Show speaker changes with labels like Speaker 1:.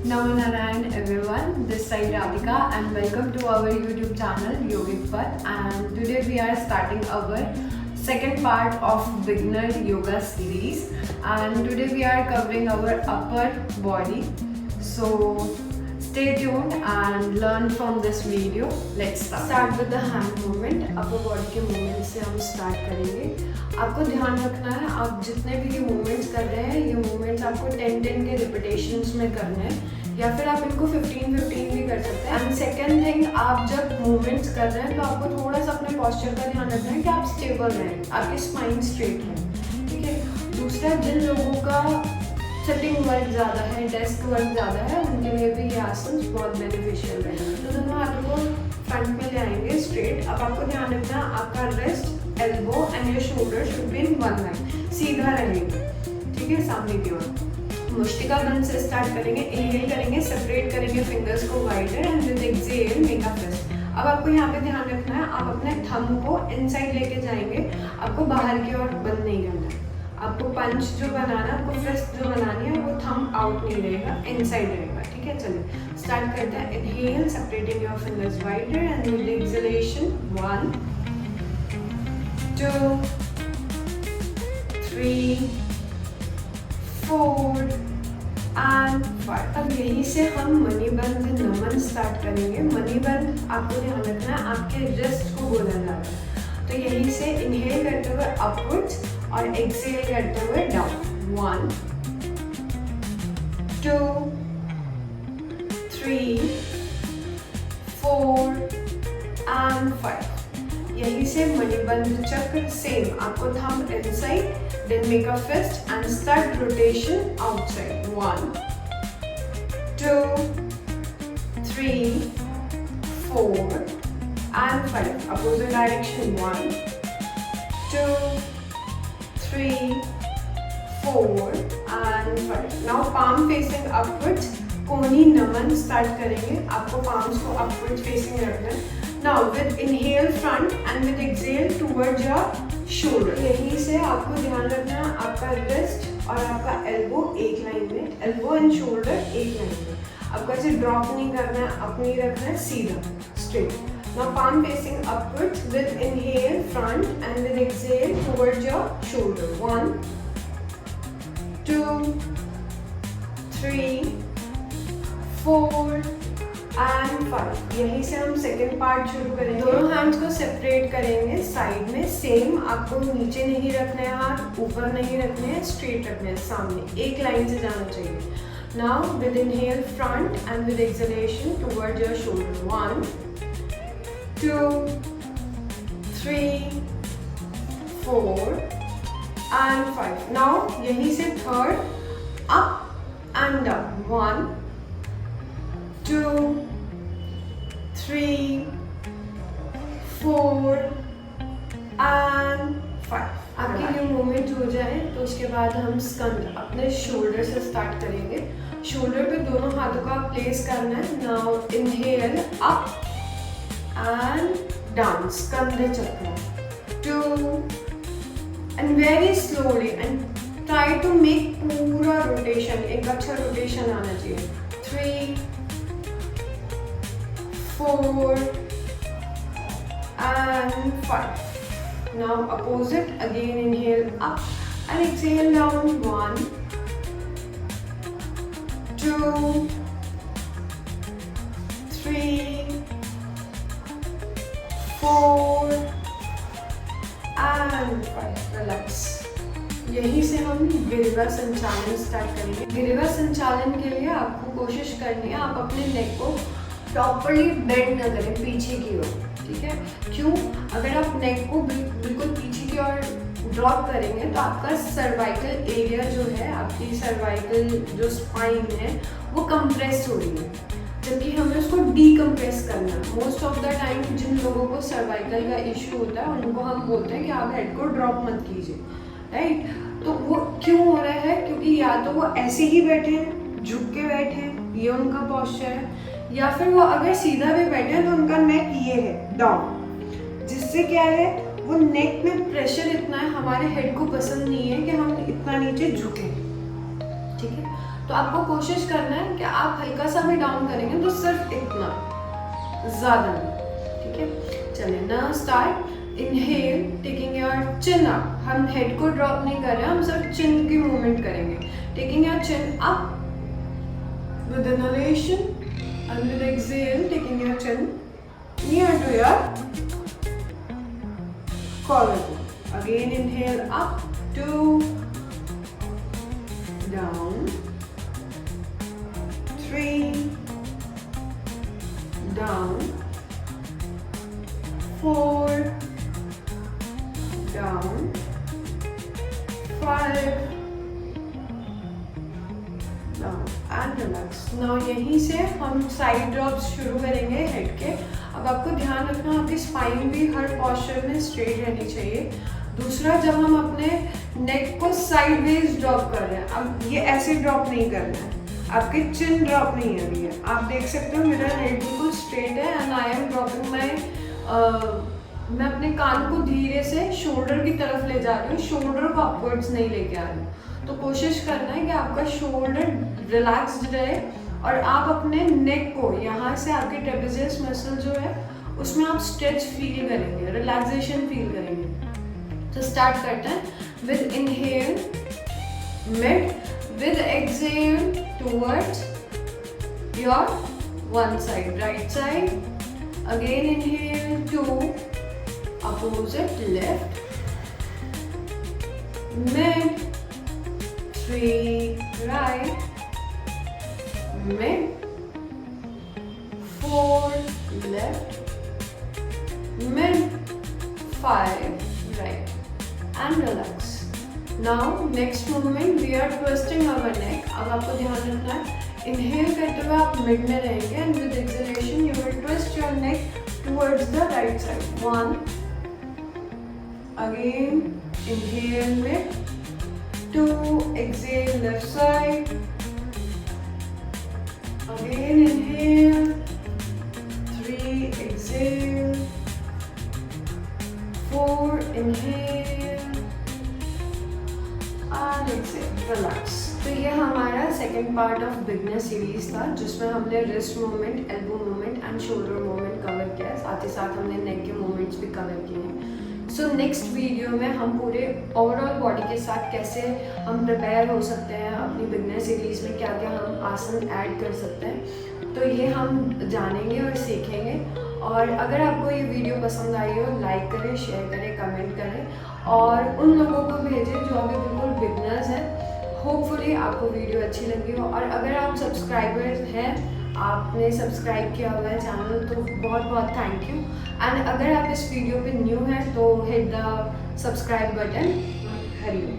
Speaker 1: Namo Narayan everyone, this side Radhika and welcome to our YouTube channel Yogic Path, and today we are starting our second part of beginner yoga series, and today we are covering our upper body. So stay tuned and learn from this video. Let's start with the hand movement. upper body के movement से हम start करेंगे. आपको ध्यान रखना है, आप जितने भी ये मूवमेंट्स कर रहे हैं, ये मूवमेंट्स आपको 10-10 के रिपीटेशंस में करने हैं, या फिर आप इनको 15-15 भी कर सकते हैं. एंड सेकेंड थिंग, आप जब मूवमेंट्स कर रहे हैं तो आपको थोड़ा सा अपने पॉस्चर का ध्यान रखना है कि आप स्टेबल रहें, आपकी स्पाइन स्ट्रेट है. ठीक है. दूसरा, जिन लोगों का सिटिंग वर्क ज़्यादा है, डेस्क वर्क ज़्यादा है, उनके लिए भी ये आसन बहुत बेनिफिशियल रहेगा. तो दोनों हाथों को फ्रंट में ले आएंगे स्ट्रेट. अब आपको ध्यान रखना है आपका wrist, elbow and your shoulder should be in one line, सीधा रहेगा. ठीक है, सामने की ओर. मुष्टिका बंद से स्टार्ट करेंगे. इनहेल करेंगे, सेपरेट करेंगे फिंगर्स को wider and with exhale make a fist. अब आपको यहाँ पे ध्यान रखना है, आप अपने थंब को इनसाइड लेके जाएंगे. आपको बाहर की ओर बंद नहीं करना है. आपको पंच जो बनाना है, आपको फिस्ट जो बनानी है, वो थंब आउट नहीं रहेगा, इनसाइड रहेगा. ठीक है, चलिए स्टार्ट करते हैं. Inhale, separating your fingers wider and with exhalation 1 2 3 4 and 5. अब यहीं से हम मणिबंध नमन स्टार्ट करेंगे. मणिबंध आपको ध्यान रखना है, आपके रिस्ट को बोला जा रहा है. तो यहीं से इनहेल करते हुए अपवर्ड्स और एक्सहेल करते हुए डाउन. 1 2 3 4 एंड 5. यहीं से मणिबंध चक्र सेम. आपको thumb inside, then make a fist and start rotation outside. 1 2 3 4 and 5. Opposite direction. 1 2 3 4 and 5. Now palm facing upwards. कोनी नमन स्टार्ट करेंगे. आपको palms को upward facing रखना है. Now with inhale front and with exhale towards your shoulder. यहीं से आपको ध्यान रखना है आपका रिस्ट और आपका एल्बो एक लाइन में, एल्बो एंड शोल्डर एक लाइन में. आपको ऐसे ड्रॉप नहीं करना है, अपनी रखना है सीधा straight. Now palm facing upwards with inhale front and with exhale towards your shoulder. 1 2 3 4 and 5. यहीं से हम सेकेंड पार्ट शुरू करेंगे. दोनों हैंड्स को सेपरेट करेंगे साइड में. सेम आपको नीचे नहीं रखने हैं, हाथ ऊपर नहीं रखने हैं, स्ट्रेट रखने हैं, सामने एक लाइन से जाना चाहिए. Now with inhale front end with exhalation towards your shoulder. 1 2 3 4 and 5. Now यहीं से third up and down. 1 2 3 4 and 5. आपकी ये मूवमेंट हो जाए तो उसके बाद हम स्कंद अपने शोल्डर से स्टार्ट करेंगे. शोल्डर पे दोनों हाथों का प्लेस करना है. Now inhale up and down, Skandha chakra. 2 and very slowly and try to make पूरा रोटेशन, एक अच्छा रोटेशन आना चाहिए. 3 4 and 5. Now opposite, again inhale up and exhale down. 1 2 3 4 and 5. Relax. यहीं से हम गिरिवा संचालन स्टार्ट करेंगे. गिरिवा संचालन के लिए आपको कोशिश करनी है आप अपने नेक को प्रॉपरली बेंड न करें पीछे की ओर. ठीक है. क्यों? अगर आप नेक को बिल्कुल पीछे की ओर ड्रॉप करेंगे तो आपका सर्वाइकल एरिया जो है, आपकी सर्वाइकल जो स्पाइन है, वो कंप्रेस हो रही है, जबकि हमें उसको डीकम्प्रेस करना है. मोस्ट ऑफ द टाइम जिन लोगों को सर्वाइकल का इशू होता है उनको हम बोलते हैं कि आप हेड को ड्रॉप मत कीजिए. राइट. तो वो क्यों हो रहा है? क्योंकि या तो वो ऐसे ही बैठे हैं, झुक के बैठे हैं, ये उनका पॉस्चर है, या फिर वो अगर सीधा भी बैठे हैं तो उनका नेक ये है डाउन, जिससे क्या है वो नेक में प्रेशर इतना है, हमारे हेड को पसंद नहीं है कि हम इतना नीचे झुकें। ठीक है, तो आपको कोशिश करना है कि आप आप हल्का सा भी डाउन करेंगे तो सिर्फ इतना, ज़्यादा नहीं, ठीक है। चलिए now start. Inhale taking your chin up, हम हेड को ड्रॉप नहीं कर रहे हैं, हम सिर्फ चिन की मूवमेंट करेंगे। Taking your chin up with inhalation and with exhale taking your chin near to your collarbone. Again inhale up, 2, down, 3, down, 4, down, 5, and relax. Now यहीं से हम साइड ड्रॉप्स शुरू करेंगे हेड के। अब आपको ध्यान रखना आपकी स्पाइन भी हर पॉस्चर में स्ट्रेट रहनी चाहिए। दूसरा, जब हम अपने नेक को साइड वेज ड्रॉप कर रहे हैं, अब ये ऐसे ड्रॉप नहीं करना है, आपके चिन ड्रॉप नहीं है अभी है। आप देख सकते हो मेरा हेड बिल्कुल स्ट्रेट है एंड आई एम ड्रॉपिंग माई, मैं अपने कान को धीरे से शोल्डर की तरफ ले जा रही हूँ, शोल्डर को अपवर्ड्स नहीं लेके आ रही हूँ। तो कोशिश करना है कि आपका शोल्डर रिलैक्स्ड रहे और आप अपने नेक को यहाँ से आपके ट्रेपेजियस मसल जो है उसमें आप स्ट्रेच फील करेंगे, रिलैक्सेशन फील करेंगे। तो स्टार्ट करते हैं with inhale mid, with exhale towards your one side, right side. Again inhale, 2, opposite left, mid, 3, right, mid, 4, left, mid, 5, right, and relax. Now next movement we are twisting our neck. अब आपको ध्यान रखना है, inhale करते हुए आप mid में रहेंगे and with exhalation you will twist your neck towards the right side. 1, again inhale mid, 2, exhale left side, again inhale, 3, exhale, 4, inhale and exhale, relax. तो ये हमारा second part of beginner series था जिसमें हमने wrist movement, elbow movement and shoulder movement cover किया है, साथ ही साथ हमने नेक के मूवमेंट्स भी कवर किए हैं। सो नेक्स्ट वीडियो में हम पूरे ओवरऑल बॉडी के साथ कैसे हम प्रिपेयर हो सकते हैं, अपनी बिगनर सीरीज़ में क्या क्या हम आसन ऐड कर सकते हैं, तो ये हम जानेंगे और सीखेंगे। और अगर आपको ये वीडियो पसंद आई हो, लाइक करें, शेयर करें, कमेंट करें और उन लोगों को भेजें जो अभी बिल्कुल बिगनर्स हैं। होपफुली आपको वीडियो अच्छी लगी हो और अगर आप सब्सक्राइबर्स हैं, आपने सब्सक्राइब किया हुआ है चैनल, तो बहुत बहुत थैंक यू। एंड अगर आप इस वीडियो पे न्यू हैं तो hit the subscribe button. Hariom.